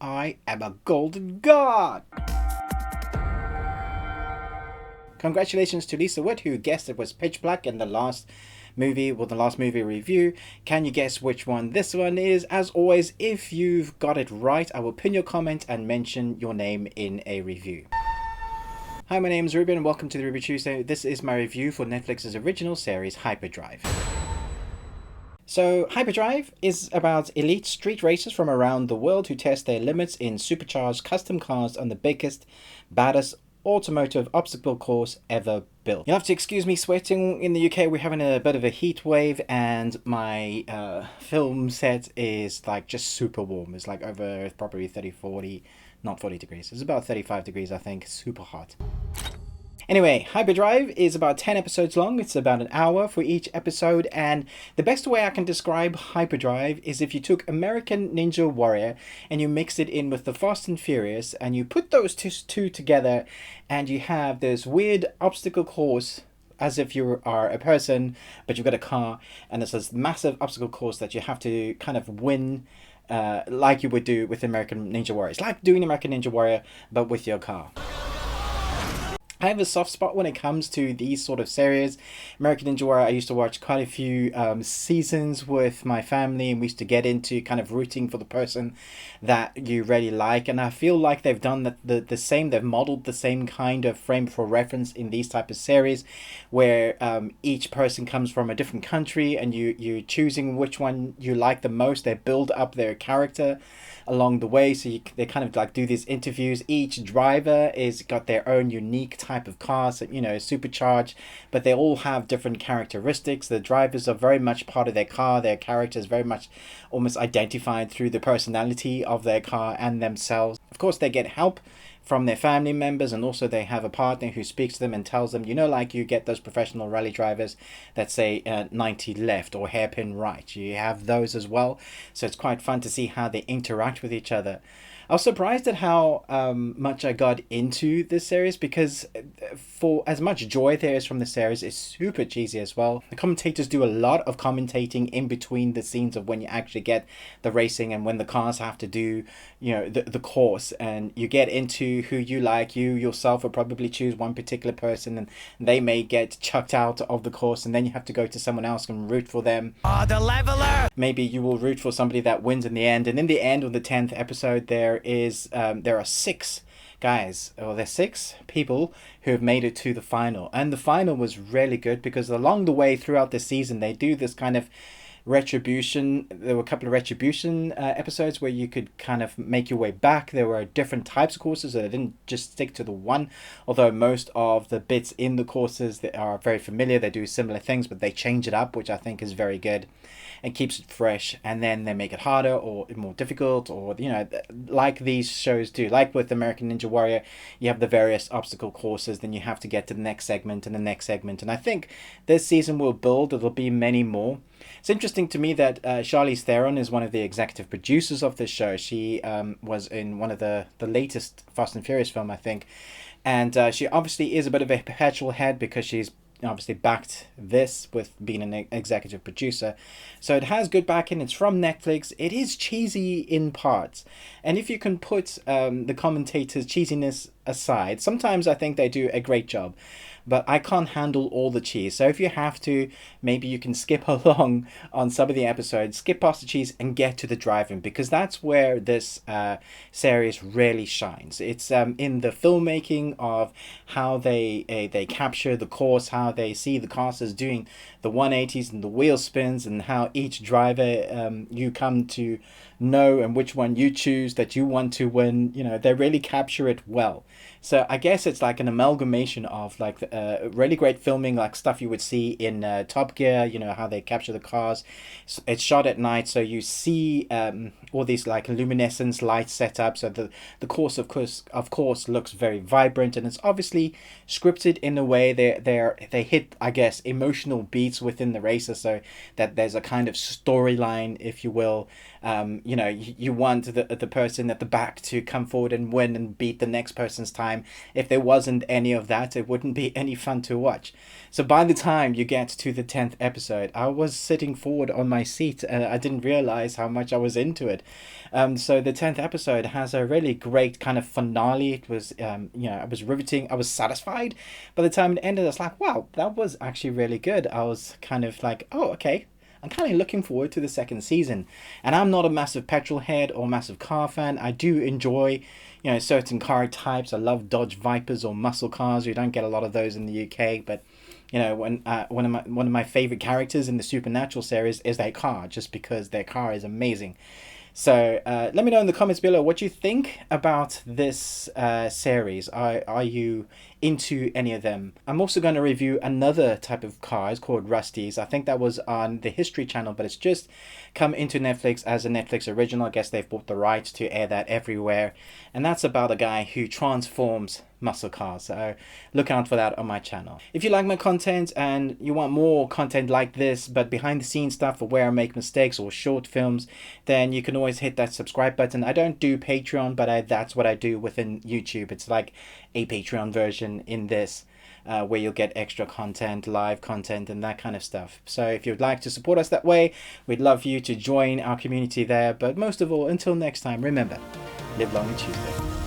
I am a golden god! Congratulations to Lisa Wood, who guessed it was Pitch Black in the last movie, the last movie review. Can you guess which one this one is? As always, if you've got it right, I will pin your comment and mention your name in a review. Hi, my name is Ruben and welcome to the Review Tuesday. This is my review for Netflix's original series, Hyperdrive. So, Hyperdrive is about elite street racers from around the world who test their limits in supercharged custom cars on the biggest, baddest automotive obstacle course ever built. You'll have to excuse me sweating. In the UK, we're having a bit of a heat wave, and my film set is like just super warm. It's like over probably 30, 40, not 40 degrees. It's about 35 degrees, I think. Super hot. Anyway, Hyperdrive is about 10 episodes long. It's about an hour for each episode, and the best way I can describe Hyperdrive is if you took American Ninja Warrior and you mixed it in with the Fast and Furious, and you put those two together, and you have this weird obstacle course as if you are a person, but you've got a car, and it's this massive obstacle course that you have to kind of win like you would do with American Ninja Warrior. It's like doing American Ninja Warrior, but with your car. I have a soft spot when it comes to these sort of series. American Ninja Warrior, I used to watch quite a few seasons with my family, and we used to get into kind of rooting for the person that you really like. And I feel like they've done the same, they've modeled the same kind of frame for reference in these type of series, where each person comes from a different country, and you're choosing which one you like the most. They build up their character along the way, so they kind of like do these interviews. Each driver is got their own unique type of car, so supercharged, but they all have different characteristics. The drivers are very much part of their car. Their character is very much almost identified through the personality of their car and themselves. Of course, they get help from their family members, and also they have a partner who speaks to them and tells them, like you get those professional rally drivers that say 90 left or hairpin right. You have those as well, so it's quite fun to see how they interact with each other. I was surprised at how much I got into this series, because for as much joy there is from the series, it's super cheesy as well. The commentators do a lot of commentating in between the scenes of when you actually get the racing and when the cars have to do the course, and you get into who you like. You yourself will probably choose one particular person, and they may get chucked out of the course, and then you have to go to someone else and root for them. Oh, the leveler! Maybe you will root for somebody that wins in the end, and in the end of the 10th episode there are 6 guys, or there's 6 people who have made it to the final, and the final was really good because along the way throughout the season they do this kind of retribution. There were a couple of retribution episodes where you could kind of make your way back. There were different types of courses, so they didn't just stick to the one, although most of the bits in the courses that are very familiar. They do similar things, but they change it up, which I think is very good and keeps it fresh. And then they make it harder or more difficult, or like these shows do. Like with American Ninja Warrior, you have the various obstacle courses, then you have to get to the next segment and the next segment, and I think this season will build. There'll be many more. It's interesting to me that Charlize Theron is one of the executive producers of this show. She was in one of the latest Fast and Furious film, I think, and she obviously is a bit of a perpetual head because she's obviously backed this with being an executive producer, so it has good backing. It's from Netflix. It is cheesy in parts, and if you can put the commentators' cheesiness aside, sometimes I think they do a great job, but I can't handle all the cheese. So if you have to, maybe you can skip along on some of the episodes, skip past the cheese and get to the driving, because that's where this series really shines. It's in the filmmaking of how they capture the course, how they see the cars as doing the 180s and the wheel spins, and how each driver you come to know and which one you choose that you want to win. They really capture it well. So I guess it's like an amalgamation of like really great filming, like stuff you would see in Top Gear, how they capture the cars. It's shot at night, so you see all these like luminescence lights set up, so the course of course looks very vibrant, and it's obviously scripted in a way they hit, I guess, emotional beats within the racer, so that there's a kind of storyline, if you will, You know, you want the person at the back to come forward and win and beat the next person's time. If there wasn't any of that, it wouldn't be any fun to watch. So by the time you get to the 10th episode, I was sitting forward on my seat and I didn't realize how much I was into it. So the 10th episode has a really great kind of finale. It was, you know, I was riveting. I was satisfied. By the time it ended, I was like, wow, that was actually really good. I was kind of like, oh, okay. I'm kind of looking forward to the second season. And I'm not a massive petrol head or massive car fan. I do enjoy, you know, certain car types. I love Dodge Vipers or muscle cars. We don't get a lot of those in the UK, but you know, when one of my favorite characters in the Supernatural series is their car, just because their car is amazing. So let me know in the comments below what you think about this series. Are you into any of them? I'm also going to review another type of cars called Rusties. I think that was on the History Channel, but it's just come into Netflix as a Netflix original. I guess they've bought the rights to air that everywhere. And that's about a guy who transforms muscle cars. So look out for that on my channel. If you like my content and you want more content like this, but behind the scenes stuff or where I make mistakes or short films, then you can always hit that subscribe button. I don't do Patreon, but that's what I do within YouTube. It's like a Patreon version in this, where you'll get extra content, live content, and that kind of stuff. So if you'd like to support us that way, we'd love you to join our community there. But most of all, until next time, remember, live long and Tuesday.